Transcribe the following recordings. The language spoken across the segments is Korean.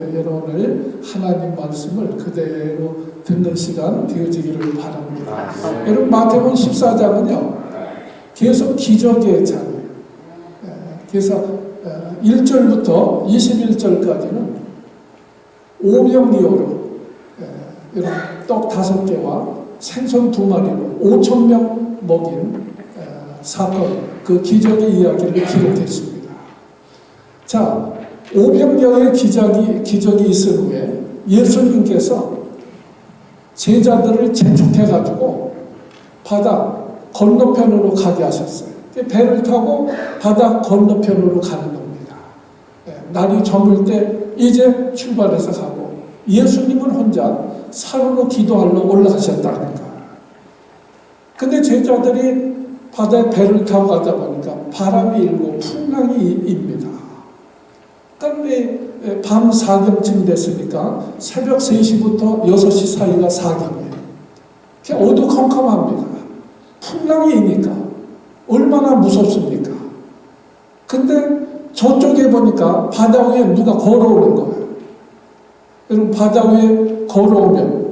오늘 하나님 말씀을 그대로 듣는 시간 되어지기를 바랍니다. 여러분 마태복음 14장은요 계속 기적의 장이에요. 그래서 1절부터 21절까지는 오병이어로 떡 5개와 생선 2마리로 5,000명 먹인 사건, 그 기적의 이야기를 기록했습니다. 자, 오병이어의 기적이 있은 후에 예수님께서 제자들을 재촉해가지고 바다 건너편으로 가게 하셨어요. 배를 타고 바다 건너편으로 가는 겁니다. 날이 저물 때 이제 출발해서 가고, 예수님은 혼자 산으로 기도하러 올라가셨다는 거예요. 근데 제자들이 바다에 배를 타고 가다 보니까 바람이 일고 풍랑이 입니다. 그런데 밤 사경쯤 됐으니까 새벽 3시부터 6시 사이가 사경이에요. 그냥 어두컴컴합니다. 풍랑이 이니까 얼마나 무섭습니까? 근데 저쪽에 보니까 바다 위에 누가 걸어오는 거예요. 여러분 바다 위에 걸어오면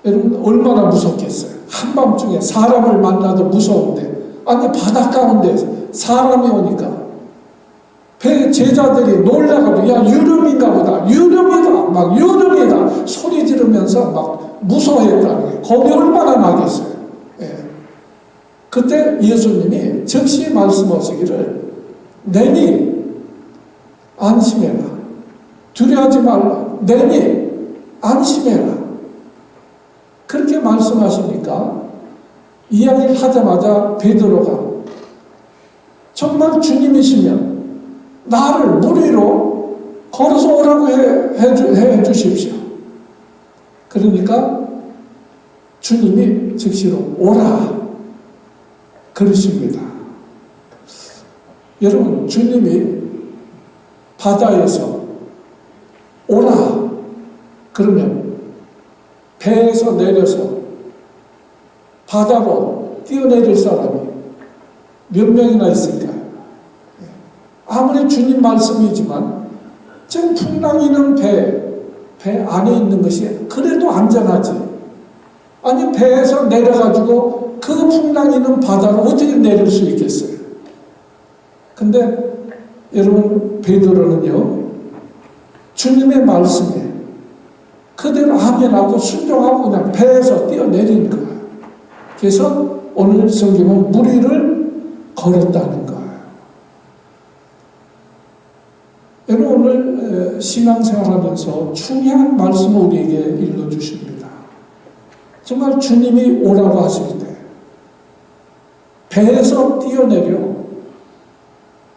여러분 얼마나 무섭겠어요? 한밤중에 사람을 만나도 무서운데, 아니 바다 가운데 사람이 오니까 배 제자들이 놀라가지고 야 유령인가 보다, 유령이다, 막 유령이다 소리 지르면서 막 무서워했다는 게 겁이 얼마나 나겠어요. 그때 예수님이 즉시 말씀하시기를 내니 안심해라, 두려워하지 말라, 내니 안심해라, 그렇게 말씀하시니까 이야기를 하자마자 베드로가 정말 주님이시면 나를 물 위로 걸어서 오라고 해 주십시오. 그러니까 주님이 즉시로 오라 그러십니다. 여러분 주님이 바다에서 오라 그러면 배에서 내려서 바다로 뛰어내릴 사람이 몇 명이나 있을까요? 아무리 주님 말씀이지만 지금 풍랑이는 배 안에 있는 것이 그래도 안전하지. 아니 배에서 내려가지고 그 풍랑이는 바다로 어떻게 내릴 수 있겠어요? 근데 여러분 베드로는요 주님의 말씀에 그대로 아멘하고 순종하고 그냥 배에서 뛰어내린 거예요. 그래서 오늘 성경은 물 위를 걸었다는 거예요. 여러분 오늘 신앙생활하면서 중요한 말씀을 우리에게 일러주십니다. 정말 주님이 오라고 하실 때 배에서 뛰어내려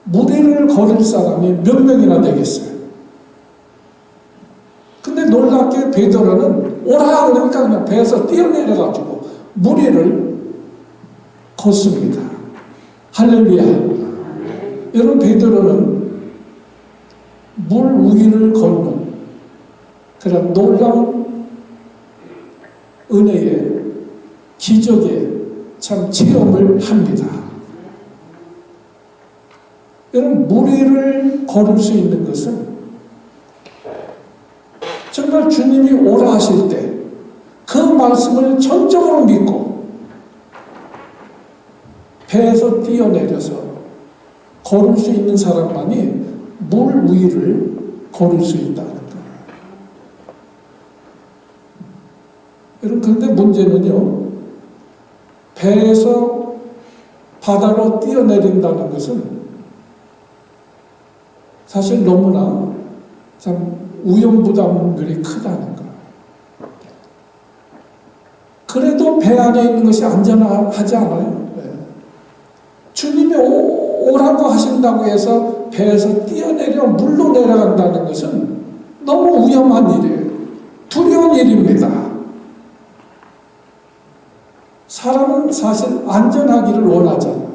물 위를 걸을 사람이 몇 명이나 되겠어요? 근데 놀랍게 베드로는 오라 그러니까 그냥 배에서 뛰어내려가지고 물 위를 걷습니다. 할렐루야. 여러분 베드로는 물 위를 걷는 그런 놀라운 은혜의 기적의 참 체험을 합니다. 여러분 물 위를 걸을 수 있는 것은 정말 주님이 오라 하실 때 그 말씀을 전적으로 믿고 배에서 뛰어내려서 걸을 수 있는 사람만이 물 위를 걸을 수 있다는 거예요. 여러분 그런데 문제는요 배에서 바다로 뛰어내린다는 것은 사실 너무나 참 위험부담들이 크다는 거예요. 그래도 배 안에 있는 것이 안전하지 않아요. 주님이 오라고 하신다고 해서 배에서 뛰어내려 물로 내려간다는 것은 너무 위험한 일이에요. 두려운 일입니다. 사람은 사실 안전하기를 원하잖아요.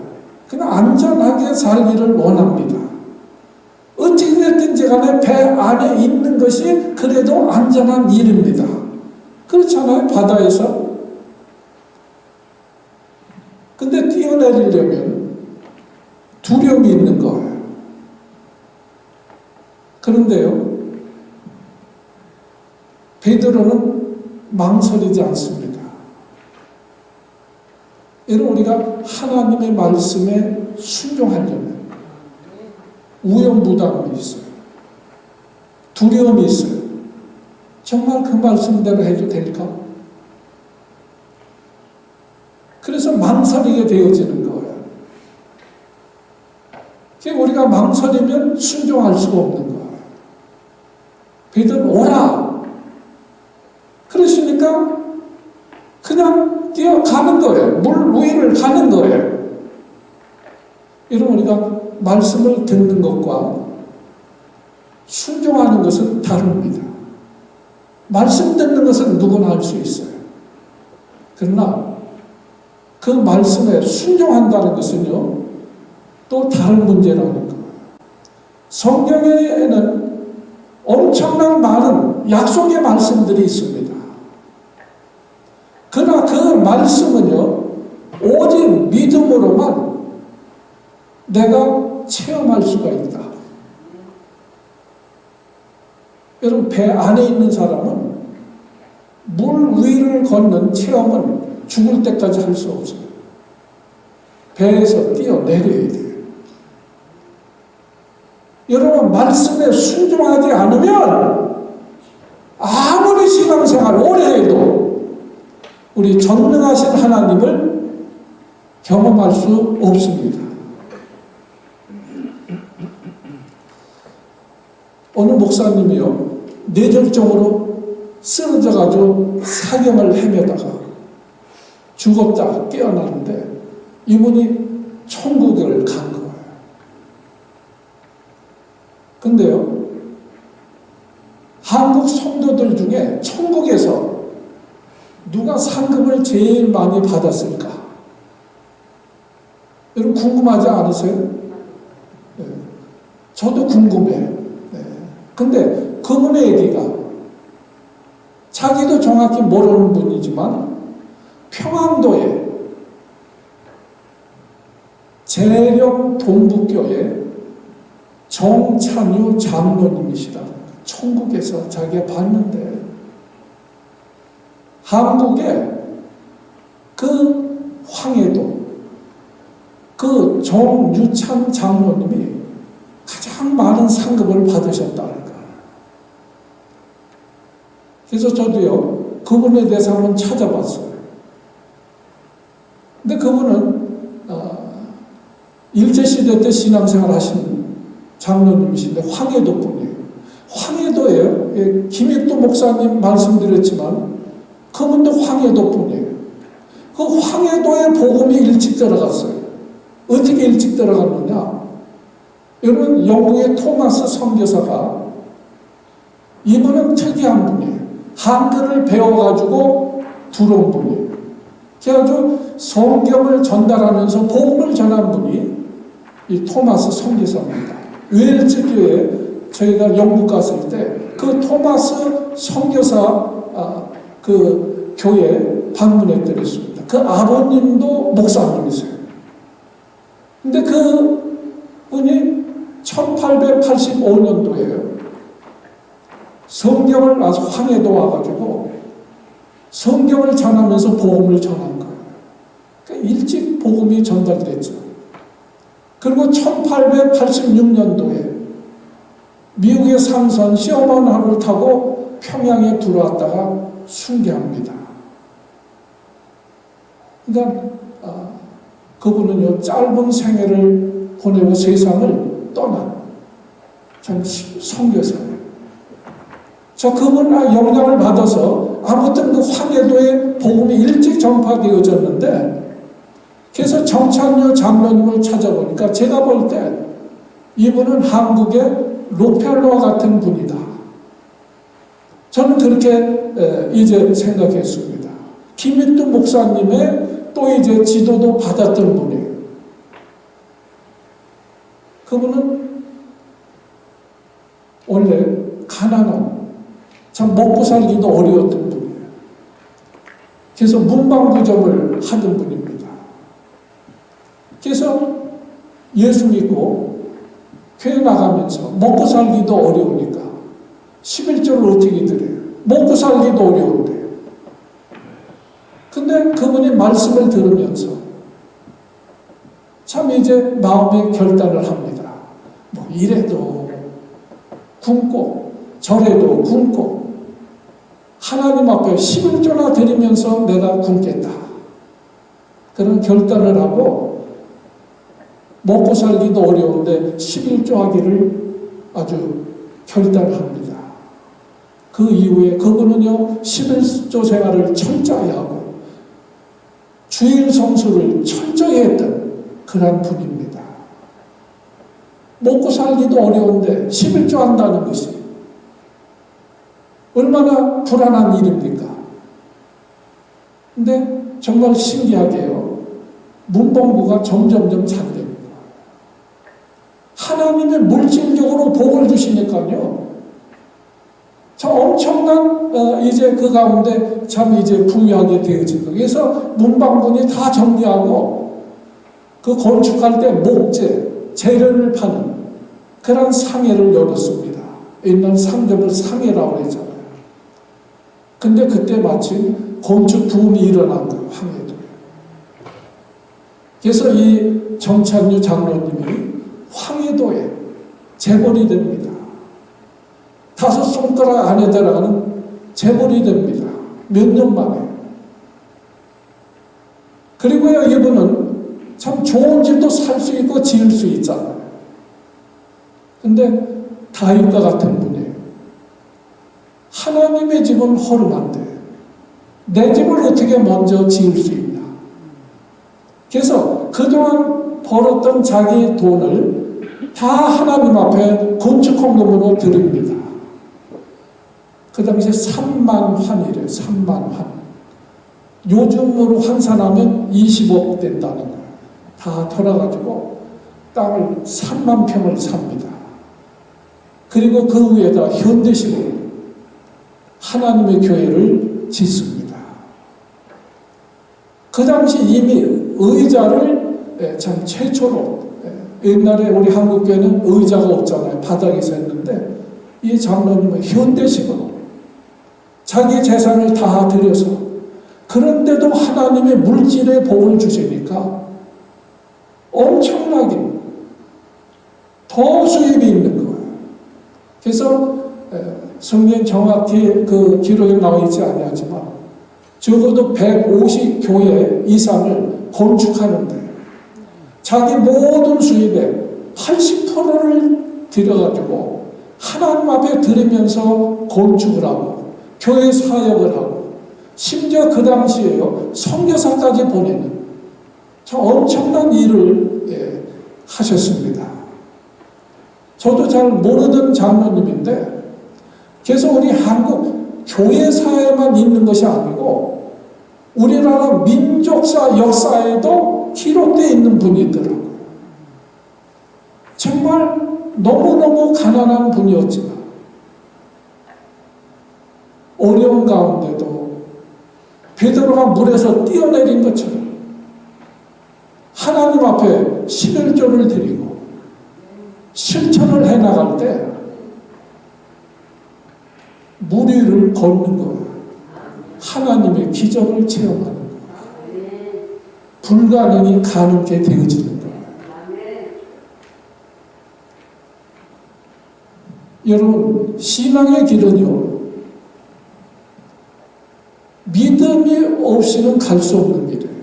그냥 안전하게 살기를 원합니다. 어떻게 됐든지 간에 배 안에 있는 것이 그래도 안전한 일입니다. 그렇잖아요, 바다에서. 근데 뛰어내리려면 두려움이 있는 거예요. 그런데요, 베드로는 망설이지 않습니다. 여러분, 우리가 하나님의 말씀에 순종하려면 우연부담이 있어요. 두려움이 있어요. 정말 그 말씀대로 해도 될까? 그래서 망설이게 되어지는 거예요. 우리가 망설이면 순종할 수가 없는 거예요. 베드로 오라. 그러시니까 그냥 뛰어가는 거예요. 물 위를 가는 거예요. 여러분, 우리가 말씀을 듣는 것과 순종하는 것은 다릅니다. 말씀 듣는 것은 누구나 할 수 있어요. 그러나 그 말씀에 순종한다는 것은요, 또 다른 문제라는 거예요. 성경에는 엄청난 많은 약속의 말씀들이 있습니다. 그러나 그 말씀은요, 오직 믿음으로만 내가 체험할 수가 있다. 여러분, 배 안에 있는 사람은 물 위를 걷는 체험은 죽을 때까지 할 수 없어요. 배에서 뛰어내려야 돼요. 여러분, 말씀에 순종하지 않으면 아무리 신앙생활 오래 해도 우리 전능하신 하나님을 경험할 수 없습니다. 어느 목사님이요, 뇌졸중으로 쓰러져가지고 사경을 헤매다가 죽었다 깨어나는데 이분이 천국을 간 거예요. 근데요, 한국 성도들 중에 천국에서 누가 상급을 제일 많이 받았을까? 여러분, 궁금하지 않으세요? 네. 저도 궁금해요. 네. 근데 그분의 얘기가, 자기도 정확히 모르는 분이지만 평안도에 재령 동북교회 정찬유 장로님이시다. 천국에서 자기가 봤는데, 한국에 그 황해도 그 정유찬 장로님이 가장 많은 상급을 받으셨다는 거예요. 그래서 저도요, 그분에 대해서 한번 찾아봤어요. 근데 그분은 일제시대 때 신앙생활 하신 장로님이신데 황해도 분이에요. 황해도예요. 예, 김익도 목사님 말씀드렸지만 그분도 황해도 분이에요. 그 황해도에 복음이 일찍 들어갔어요. 어떻게 일찍 들어갔느냐? 여러분, 영국의 토마스 선교사가, 이분은 특이한 분이에요. 한글을 배워가지고 들어온 분이에요. 그래가지고 성경을 전달하면서 복음을 전한 분이 이 토마스 선교사입니다. 웨일즈 교회에 저희가 영국 갔을 때 그 토마스 선교사 그 교회에 방문했더랬습니다. 그 아버님도 목사님이세요. 근데 그 분이 1885년도에요. 성경을 아주 황해도 와가지고 성경을 전하면서 복음을 전한 거예요. 그러니까 일찍 복음이 전달됐죠. 그리고 1886년도에 미국의 상선 시어먼하를 타고 평양에 들어왔다가 순교합니다. 그러니까 그분은요, 짧은 생애를 보내고 세상을 떠난 참 선교사예요. 저 그분 영향을 받아서 아무튼 그 황해도에 복음이 일찍 전파되어졌는데, 그래서 정찬유 장로님을 찾아보니까 제가 볼 때 이분은 한국의 록펠러와 같은 분이다. 저는 그렇게 이제 생각했습니다. 김익두 목사님의 또 이제 지도도 받았던 분이에요. 그분은 원래 가난한, 참 먹고 살기도 어려웠던 분이에요. 그래서 문방구점을 하던 분입니다. 그래서 예수 믿고 교회 나가면서 먹고 살기도 어려우니까 11조를 어떻게 드려요? 먹고 살기도 어려운데. 근데 그분이 말씀을 들으면서 참 이제 마음의 결단을 합니다. 뭐 이래도 굶고 저래도 굶고 하나님 앞에 11조나 드리면서 내가 굶겠다. 그런 결단을 하고 먹고 살기도 어려운데 11조 하기를 아주 결단합니다. 그 이후에 그분은요 11조 생활을 철저히 하고 주일 성수를 철저히 했던 그런 분입니다. 먹고 살기도 어려운데 11조 한다는 것이 얼마나 불안한 일입니까? 근데 정말 신기하게요. 문방구가 점점점 잘 됩니다. 하나님의 물질적으로 복을 주시니까요. 저 엄청난 이제 그 가운데 참 이제 부유하게 되어진 거예요. 그래서 문방구니 다 정리하고 그 건축할 때 목재, 재료를 파는 그런 상해를 열었습니다. 옛날 상점을 상해라고 했잖아요. 근데 그때 마침 건축 붐이 일어난 거예요. 황해도. 그래서 이 정찬유 장로님이 황해도에 재벌이 됩니다. 5손가락 안에 들어가는 재벌이 됩니다. 몇 년 만에. 그리고요, 이분은 참 좋은 집도 살 수 있고 지을 수 있잖아요. 근데 다윗과 같은 분이에요. 하나님의 집은 허름한데 내 집을 어떻게 먼저 지을 수 있냐. 그래서 그동안 벌었던 자기 돈을 다 하나님 앞에 건축 헌금으로 드립니다. 그 당시에 3만 환이래요. 3만 환. 요즘으로 환산하면 20억 된다는 거예요. 다 털어가지고 땅을 3만 평을 삽니다. 그리고 그 위에다 현대식으로 하나님의 교회를 짓습니다. 그 당시 이미 의자를 참 최초로, 옛날에 우리 한국교회는 의자가 없잖아요. 바닥에서 했는데 이 장로님은 현대식으로 자기 재산을 다 들여서, 그런데도 하나님의 물질의 복을 주시니까 엄청나게 더 수입이 있는 거예요. 그래서 성경 정확히 그 기록에 나와 있지 아니하지만 적어도 150교회 이상을 건축하는데 자기 모든 수입의 80%를 들여가지고 하나님 앞에 드리면서 건축을 하고 교회 사역을 하고 심지어 그 당시에요 선교사까지 보내는 참 엄청난 일을 하셨습니다. 저도 잘 모르던 장로님인데 그래서 우리 한국 교회사에만 있는 것이 아니고 우리나라 민족사 역사에도 기록되어 있는 분이더라고요. 정말 너무너무 가난한 분이었지만 어려운 가운데도 베드로가 물에서 뛰어내린 것처럼 하나님 앞에 11조를 드리고 실천을 해나갈 때 물 위를 걷는 거예요. 하나님의 기적을 체험하는 거예요. 불가능이 가능하게 되어지는 거예요. 여러분, 신앙의 길은요 믿음이 없이는 갈 수 없는 길이에요.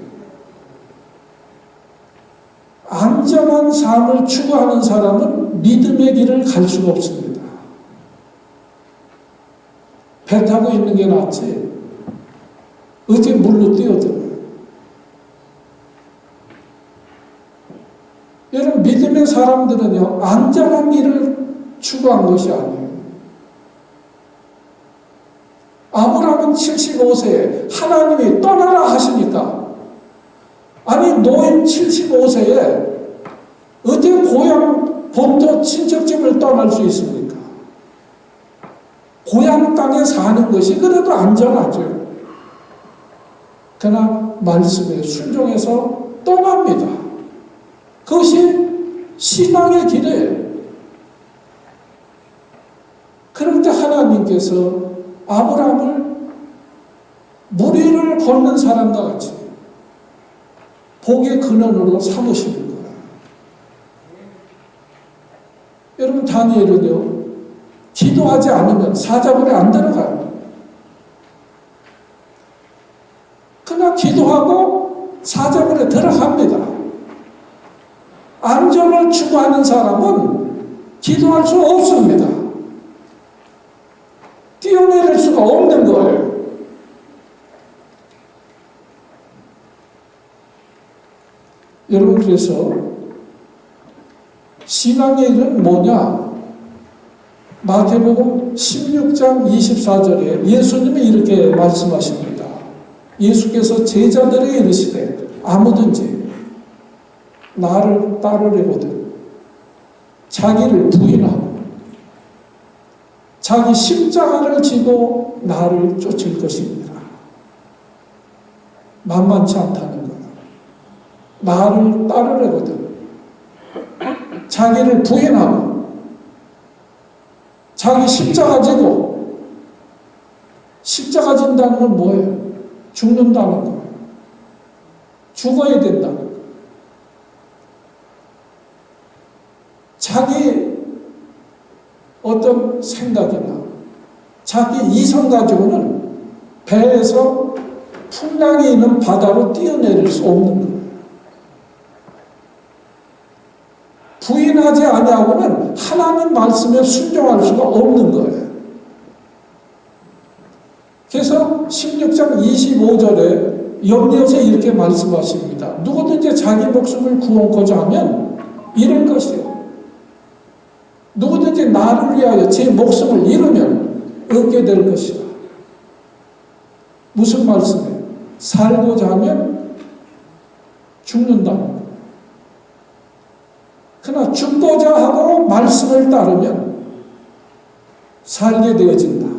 안전한 삶을 추구하는 사람은 믿음의 길을 갈 수가 없습니다. 배 타고 있는 게 낫지 어떻게 물로 뛰어들어요. 여러분, 믿음의 사람들은요 안전한 길을 추구한 것이 아니에요. 아브라함은 75세에 하나님이 떠나라 하시니까, 아니 노인 75세에 어떻게 고향 본토 친척집을 떠날 수 있습니까? 고향 땅에 사는 것이 그래도 안전하죠. 그러나 말씀에 순종해서 떠납니다. 그것이 신앙의 길이에요. 그럴 때 하나님께서 아브라함을 무리를 걷는 사람과 같이 복의 근원으로 삼으시는 거예요. 여러분, 다니엘은요, 기도하지 않으면 사자굴에 안 들어가요. 그러나 기도하고 사자굴에 들어갑니다. 안전을 추구하는 사람은 기도할 수 없습니다. 뛰어내릴 수가 없는 거예요. 여러분, 그래서 신앙의 일은 뭐냐? 마태복음 16장 24절에 예수님이 이렇게 말씀하십니다. 예수께서 제자들에게 이르시되 아무든지 나를 따르려거든 자기를 부인하고 자기 십자가를 지고 나를 쫓을 것입니다. 만만치 않다는 거예요. 나를 따르려거든 자기를 부인하고 자기 십자가 지고, 십자가 진다는 건 뭐예요? 죽는다는 거예요. 죽어야 된다는 거예요. 자기 어떤 생각이나 자기 이성 가지고는 배에서 풍랑이 있는 바다로 뛰어내릴 수 없는 거예요. 부인하지 아니하고는 하나님 말씀에 순종할 수가 없는 거예요. 그래서 16장 25절에 염려서 이렇게 말씀하십니다. 누구든지 자기 목숨을 구원코자 하면 잃을 것이요. 누구든지 나를 위하여 제 목숨을 잃으면 얻게 될 것이다. 무슨 말씀이에요? 살고자 하면 죽는다. 그러나 죽고자 하고 말씀을 따르면 살게 되어진다.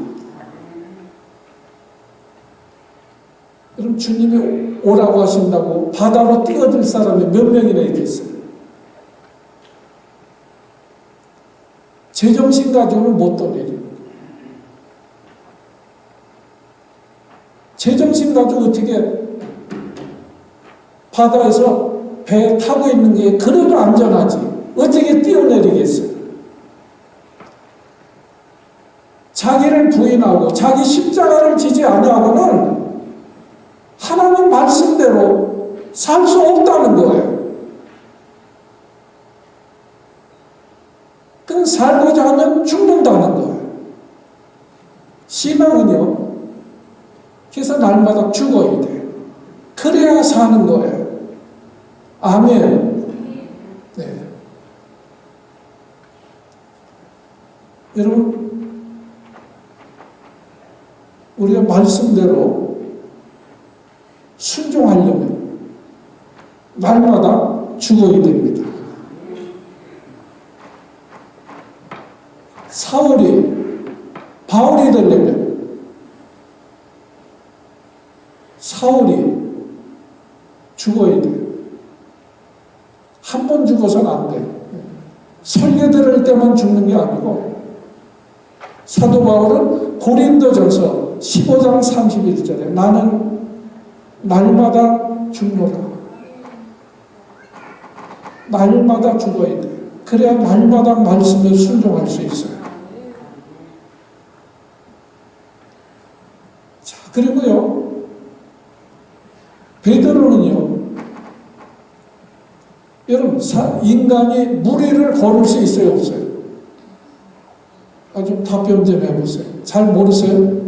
그럼 주님이 오라고 하신다고 바다로 뛰어들 사람이 몇 명이나 있겠어요? 제정신 가지고는 못 떠내려요. 제정신 가지고 어떻게 바다에서 배 타고 있는 게 그래도 안전하지 어떻게 뛰어내리겠어요? 자기를 부인하고 자기 십자가를 지지 아니하고는 하나님 말씀대로 살 수 없다는 거예요. 그건 살고자 하면 죽는다는 거예요. 신앙은요, 그래서 날마다 죽어야 돼요. 그래야 사는 거예요. 아멘. 네. 여러분, 우리가 말씀대로 순종하려면 날마다 죽어야 됩니다. 바울이 되려면 사울이 죽어야 돼요. 한 번 죽어서는 안 돼요. 설교 들을 때만 죽는 게 아니고, 사도 바울은 고린도전서 15장 31절에 나는 날마다 죽노라. 날마다 죽어야 돼요. 그래야 날마다 말씀에 순종할 수 있어요. 자, 그리고요, 베드로는요, 여러분, 인간이 무리를 걸을 수 있어요, 없어요? 좀 답변 좀 해보세요. 잘 모르세요?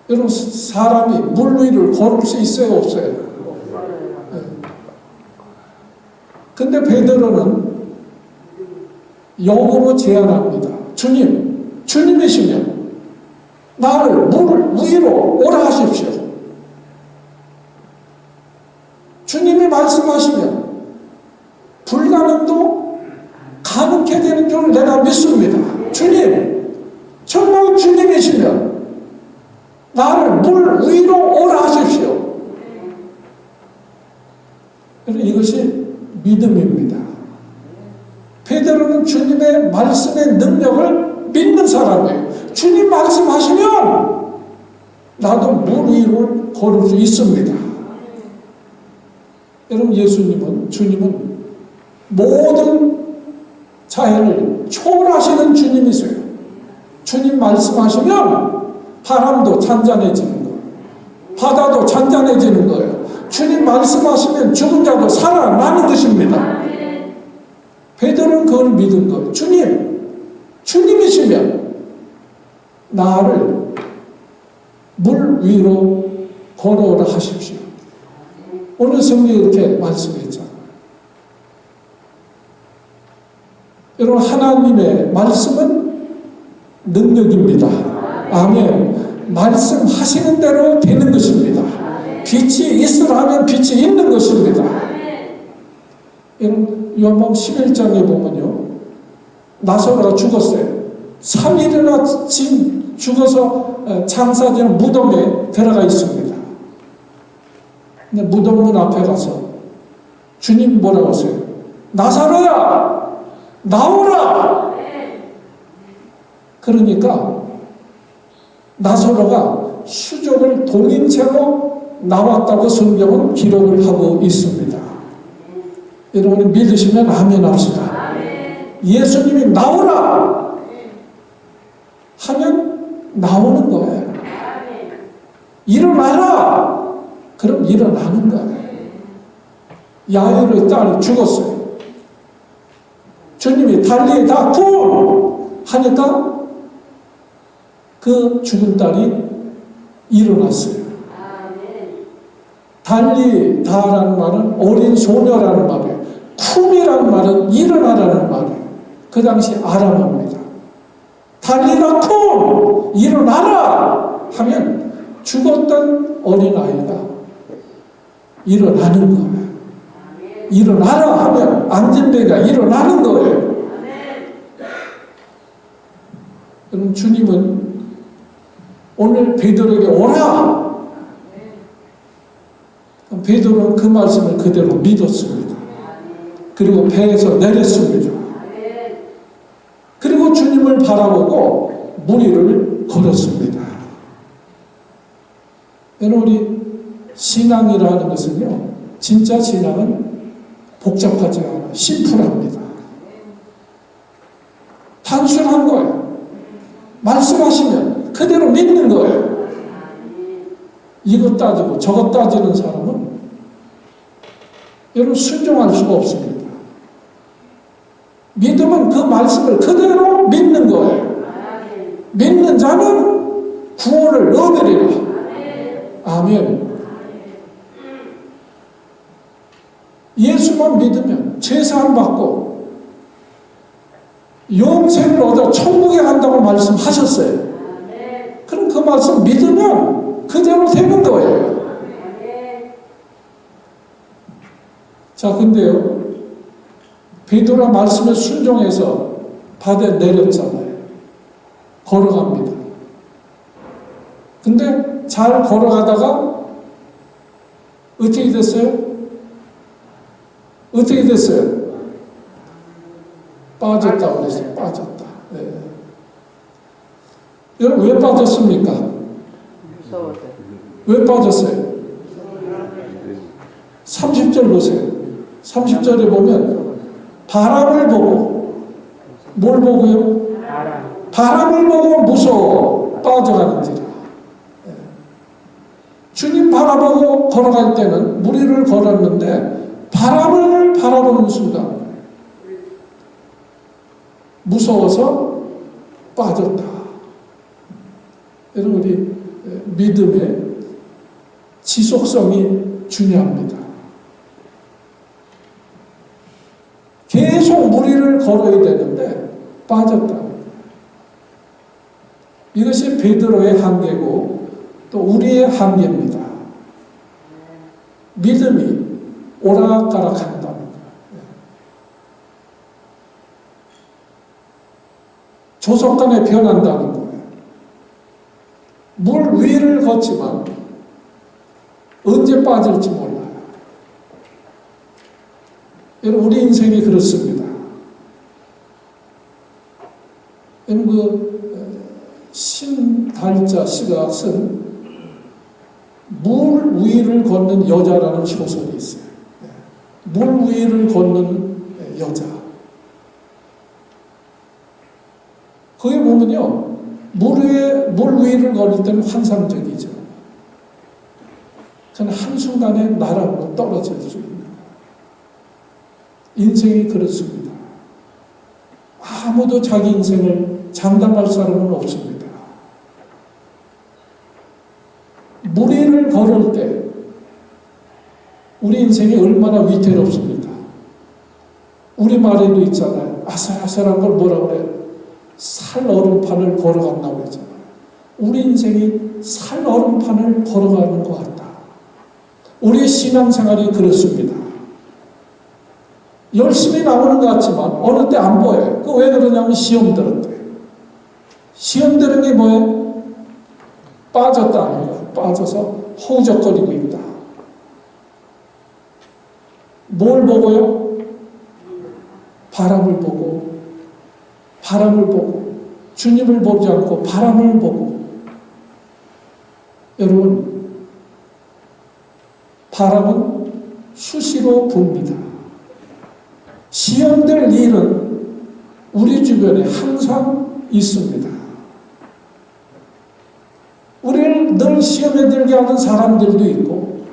여러분, 사람이 물 위를 걸을 수 있어요, 없어요? 네. 근데 베드로는 영으로 제안합니다. 주님이시면 나를 물 위로 오라 하십시오. 주님이 말씀하시면 불가능도 가능케 되는 줄 내가 믿습니다. 주님, 정말 주님이시면 나를 물 위로 오라 하십시오. 이것이 믿음입니다. 베드로는 주님의 말씀의 능력을 믿는 사람이에요. 주님 말씀하시면 나도 물 위를 걸을 수 있습니다. 여러분, 주님은 모든 자연을 초월하시는 주님이세요. 주님 말씀하시면 바람도 잔잔해지는 거예요. 바다도 잔잔해지는 거예요. 주님 말씀하시면 죽은 자도 살아나는 것입니다. 베드로는 그걸 믿은 거예요. 주님이시면 나를 물 위로 걸어오라 하십시오. 오늘 성경에 이렇게 말씀했잖아요. 여러분, 하나님의 말씀은 능력입니다. 아멘. 말씀하시는 대로 되는 것입니다. 빛이 있으라 하면 빛이 있는 것입니다. 여러분, 요한복음 11장에 보면요, 나사로가 죽었어요. 3일이나 죽어서 장사되는 무덤에 들어가 있습니다. 근데 무덤 문 앞에 가서 주님 뭐라고 하세요? 나사로야, 나오라! 그러니까 나사로가 수족을 동인 채로 나왔다고 성경은 기록을 하고 있습니다. 여러분이 믿으시면 아멘 합시다. 예수님이 나오라 하면 나오는 거예요. 일어나라! 그럼 일어나는 거예요. 야이로의 딸이 죽었어요. 주님이 달리다 쿵! 하니까 그 죽은 딸이 일어났어요. 달리다라는 말은 어린 소녀라는 말이에요. 쿵이라는 말은 일어나라는 말이에요. 그 당시 아람어입니다. 달리다 쿵! 일어나라! 하면 죽었던 어린아이가 일어나는 거예요. 일어나라 하면 안진뱅이가 일어나는 거예요. 그럼 주님은 오늘 베드로에게 오라! 베드로는 그 말씀을 그대로 믿었습니다. 그리고 배에서 내렸습니다. 그리고 주님을 바라보고 물 위를 걸었습니다. 여러분, 우리 신앙이라는 것은요, 진짜 신앙은 복잡하지 않아요. 심플합니다. 단순한 거예요. 말씀하시면 그대로 믿는 거예요. 이것 따지고 저것 따지는 사람은 여러분 순종할 수가 없습니다. 믿음은 그 말씀을 그대로 믿는 거예요. 믿는 자는 구원을 얻으리라. 아멘. 예수만 믿으면 제사함 받고 영생을 얻어 천국에 간다고 말씀하셨어요. 그럼 그 말씀 믿으면 그대로 되는 거예요. 자, 근데요, 베드로가 말씀에 순종해서 바다에 내렸잖아요. 걸어갑니다. 근데 잘 걸어가다가 어떻게 됐어요? 어떻게 됐어요? 빠졌다고 그랬어요. 빠졌다. 네. 여러분, 왜 빠졌습니까? 왜 빠졌어요? 30절 보세요. 30절에 보면 바람을 보고, 뭘 보고요? 바람을 보고 무서워 빠져가는지라. 주님 바라보고 걸어갈 때는 물 위를 걸었는데 바람을 바라보는 순간 무서워서 빠졌다. 여러분, 우리 믿음의 지속성이 중요합니다. 계속 물 위를 걸어야 되는데 빠졌다. 이것이 베드로의 한계고 또 우리의 한계입니다. 믿음이 오락가락한다는 거예요. 조속간에 변한다는 거예요. 물 위를 걷지만 언제 빠질지 몰라요. 여러분, 우리 인생이 그렇습니다. 신달자 씨가 쓴 물 위를 걷는 여자라는 소설이 있어요. 물 위를 걷는 여자. 거기 보면요, 물 위를 걸을 때는 환상적이죠. 저는 한순간에 나락으로 떨어질 수 있는 거예요. 인생이 그렇습니다. 아무도 자기 인생을 장담할 사람은 없습니다. 물 위를 걸을 때 우리 인생이 얼마나 위태롭습니까? 우리 말에도 있잖아요. 아슬아슬한 걸 뭐라 그래? 살 얼음판을 걸어간다고 했잖아요. 우리 인생이 살 얼음판을 걸어가는 것 같다. 우리의 신앙생활이 그렇습니다. 열심히 나오는 것 같지만 어느 때 안 보여요. 그 왜 그러냐면 시험 들었대. 시험 들은 게 뭐예요? 빠졌다는 거예요. 빠져서 허우적거리고 있다. 뭘 보고요? 바람을 보고 주님을 보지 않고 바람을 보고. 여러분, 바람은 수시로 붑니다. 시험될 일은 우리 주변에 항상 있습니다. 우리를 늘 시험에 들게 하는 사람들도 있고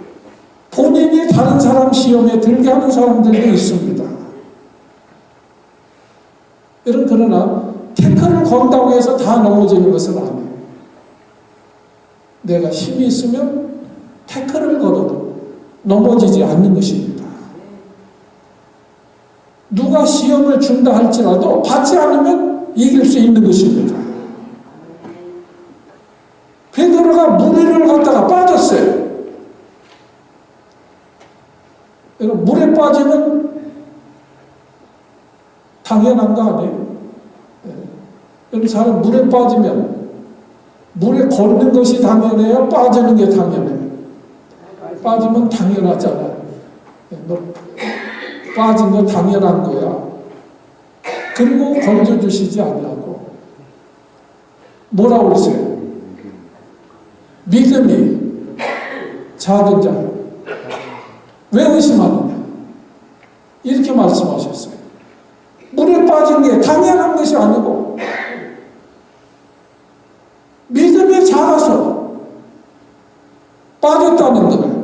본인이 다른 사람 시험에 들게 하는 사람들도 있습니다. 그러나 태클을 건다고 해서 다 넘어지는 것은 아니에요. 내가 힘이 있으면 태클을 걸어도 넘어지지 않는 것입니다. 누가 시험을 준다 할지라도 받지 않으면 이길 수 있는 것입니다. 베드로가 물 위를 걷다가 빠졌어요. 물에 빠지면 당연한 거 아니에요? 여러분, 사람 물에 빠지면 물에 걷는 것이 당연해요? 빠지는 게 당연해요? 빠지면 당연하잖아요. 빠진 거 당연한 거야. 그리고 건져주시지 않냐고. 뭐라고 그러세요? 믿음이 작은 자요. 왜 의심하느냐? 이렇게 말씀하셨어요. 물에 빠진 게 당연한 것이 아니고 믿음이 작아서 빠졌다는 거예요.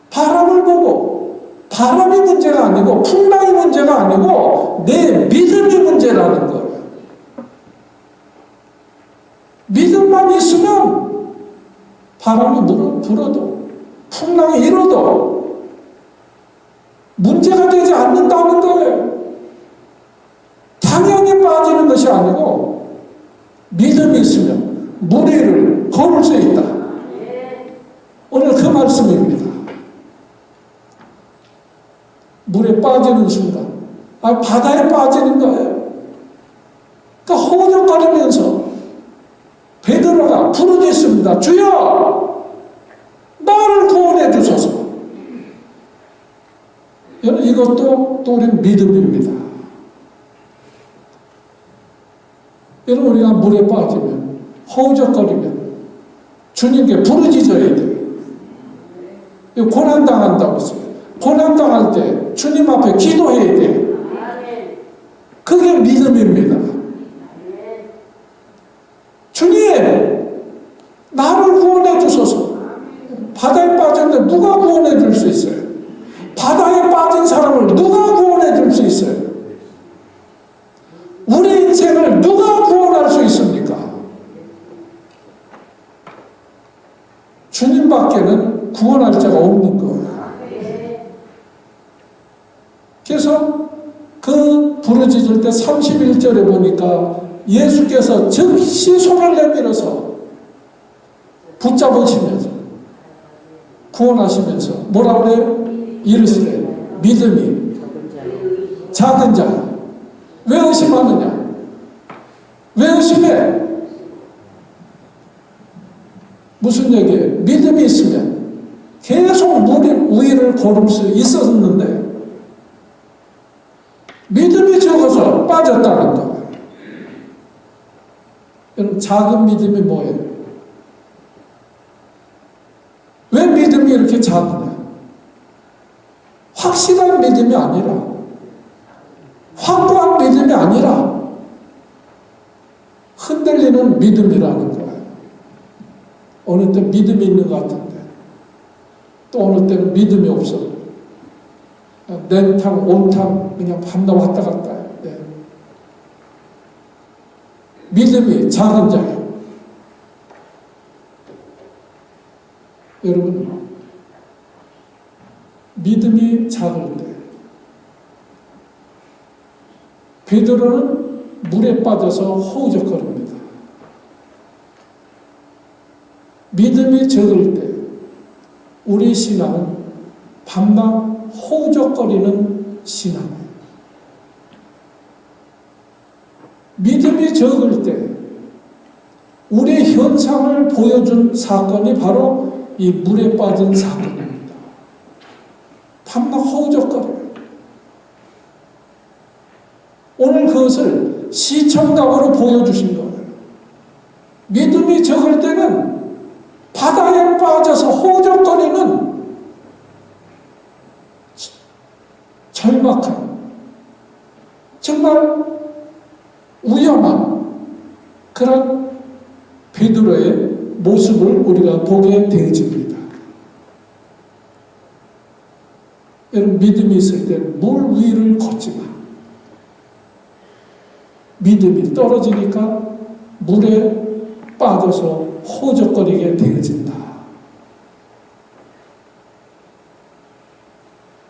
바람을 보고 바람이 문제가 아니고 풍랑이 문제가 아니고 내 믿음이 문제라는 거예요. 믿음만 있으면 바람이 불어도 풍랑이 일어도 문제가 되지 않는다는 거예요. 당연히 빠지는 것이 아니고 믿음이 있으면 물 위를 걸을 수 있다. 오늘 그 말씀입니다. 물에 빠지는 순간, 바다에 빠지는 거예요. 그러니까 허우적거리면서 베드로가 부르짖습니다. 주여, 나를 구원해 주소서. 여러분, 이것도 또 우리 믿음입니다. 여러분, 우리가 물에 빠지면, 허우적거리면 주님께 부르짖어야 돼요. 고난당한다고 했어요. 고난당할 때 주님 앞에 기도해야 돼요. 그게 믿음입니다. 주님, 나를 구원해 주소서. 바다에 빠졌는데 누가 구원해 줄 수 있어요? 바다에 빠진 사람을 누가 구원해 줄 수 있어요? 우리 인생을 누가 구원할 수 있습니까? 주님밖에는 구원할 자가 없는 거예요. 그래서 그 부르짖을 때 31절에 보니까 예수께서 즉시 손을 내밀어서 붙잡으시면서 구원하시면서 뭐라고 그래요? 이르시되 믿음이 작은 자, 왜 의심하느냐? 왜 의심해? 무슨 얘기예요? 믿음이 있으면 계속 물 위를 걸을 수 있었는데 믿음이 적어서 빠졌다는 거예요. 여러분, 작은 믿음이 뭐예요? 왜 믿음이 이렇게 작으냐? 확실한 믿음이 아니라, 확고한 믿음이 아니라 흔들리는 믿음이라는 거예요. 어느 때 믿음이 있는 것 같은데 또 어느 때는 믿음이 없어. 냉탕, 온탕 그냥 밤낮 왔다 갔다 해요. 네. 믿음이 작은 자예요. 여러분, 믿음이 작을 때 베드로는 물에 빠져서 허우적거립니다. 믿음이 적을 때 우리 신앙은 밤낮 허우적거리는 신앙이에요. 믿음이 적을 때 우리 현상을 보여준 사건이 바로 이 물에 빠진 사건입니다. 밤낮 허우적거려요. 오늘 그것을 시청각으로 보여주신 거예요. 믿음이 적을 때는 바다에 빠져서 허우적거리는 절박한, 정말 위험한 그런 베드로의 모습을 우리가 보게 되어집니다. 여러분, 믿음이 있을 때 물 위를 걷지만 믿음이 떨어지니까 물에 빠져서 허우적거리게 되어진다.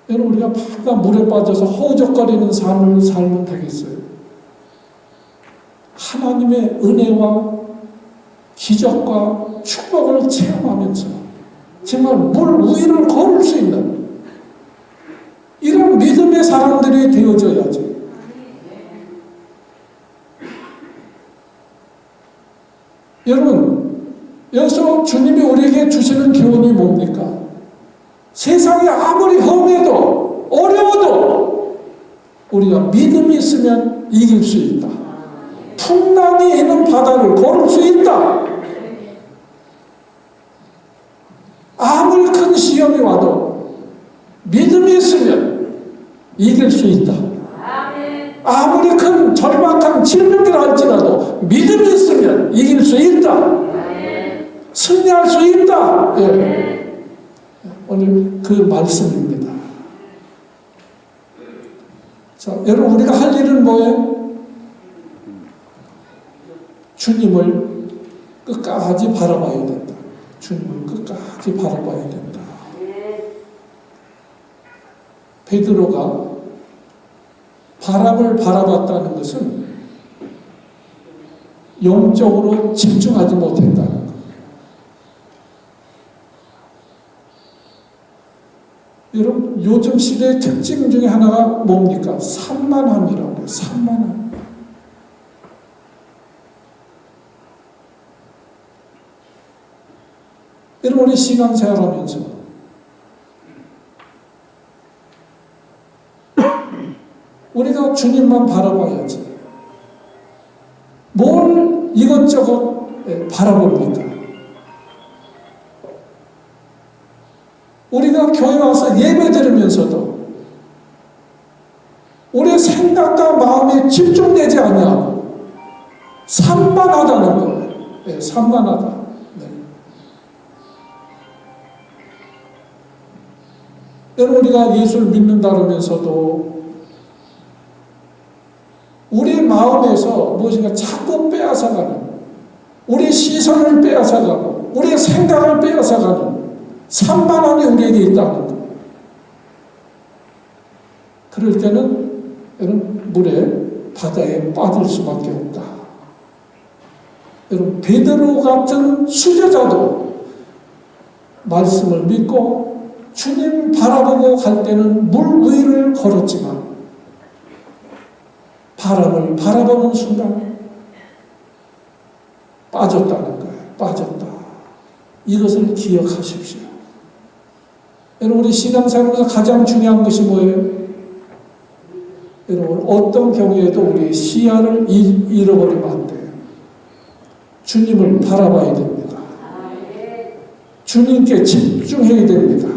여러분, 우리가 밤낮 물에 빠져서 허우적거리는 삶을 살면 되겠어요? 하나님의 은혜와 기적과 축복을 체험하면서 정말 물 위를 걸을 수 있는 이런 믿음의 사람들이 되어져야죠. 여러분, 여기서 주님이 우리에게 주시는 교훈이 뭡니까? 세상이 아무리 험해도 어려워도 우리가 믿음이 있으면 이길 수 있다. 풍랑이 있는 바다를 걸을 수 있다. 아무리 큰 시험이 와도 믿음이 있으면 이길 수 있다. 아무리 큰 절박한 질병이라 할지라도 믿음이 있으면 이길 수 있다. 승리할 수 있다. 예. 오늘 그 말씀입니다. 자, 여러분, 우리가 할 일은 뭐예요? 주님을 끝까지 바라봐야 된다. 주님을 끝까지 바라봐야 된다. 베드로가 바람을 바라봤다는 것은 영적으로 집중하지 못했다는 것. 여러분, 요즘 시대의 특징 중에 하나가 뭡니까? 산만함이라고 해요. 산만함. 여러분, 우리 신앙생활하면서 우리가 주님만 바라봐야지. 뭘 이것저것 바라봅니까? 우리가 교회 와서 예배 드리면서도 우리의 생각과 마음이 집중되지 아니하고 산만하다는 거예요. 네, 산만하다. 네. 여러분, 우리가 예수를 믿는다 그러면서도 우리 마음에서 무엇인가 자꾸 빼앗아가는, 우리 시선을 빼앗아가고 우리의 생각을 빼앗아가는 산만함이 우리에게 있다는 것. 그럴 때는 여러분, 물에 바다에 빠질 수밖에 없다. 여러분, 베드로 같은 수제자도 말씀을 믿고 주님 바라보고 갈 때는 물 위를 걸었지만 바람을 바라보는 순간 빠졌다는 거예요. 빠졌다. 이것을 기억하십시오. 여러분, 우리 신앙생활에서 가장 중요한 것이 뭐예요? 여러분, 어떤 경우에도 우리 시야를 잃어버리면 안 돼요. 주님을 바라봐야 됩니다. 주님께 집중해야 됩니다.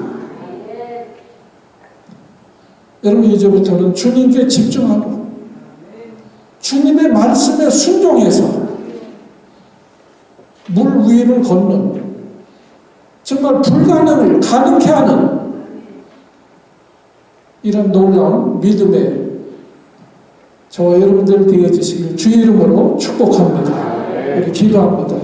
여러분, 이제부터는 주님께 집중하고 주님의 말씀에 순종해서 물 위를 걷는, 정말 불가능을 가능케 하는 이런 놀라운 믿음의 저와 여러분들 되어지시길 주의 이름으로 축복합니다. 우리 기도합니다.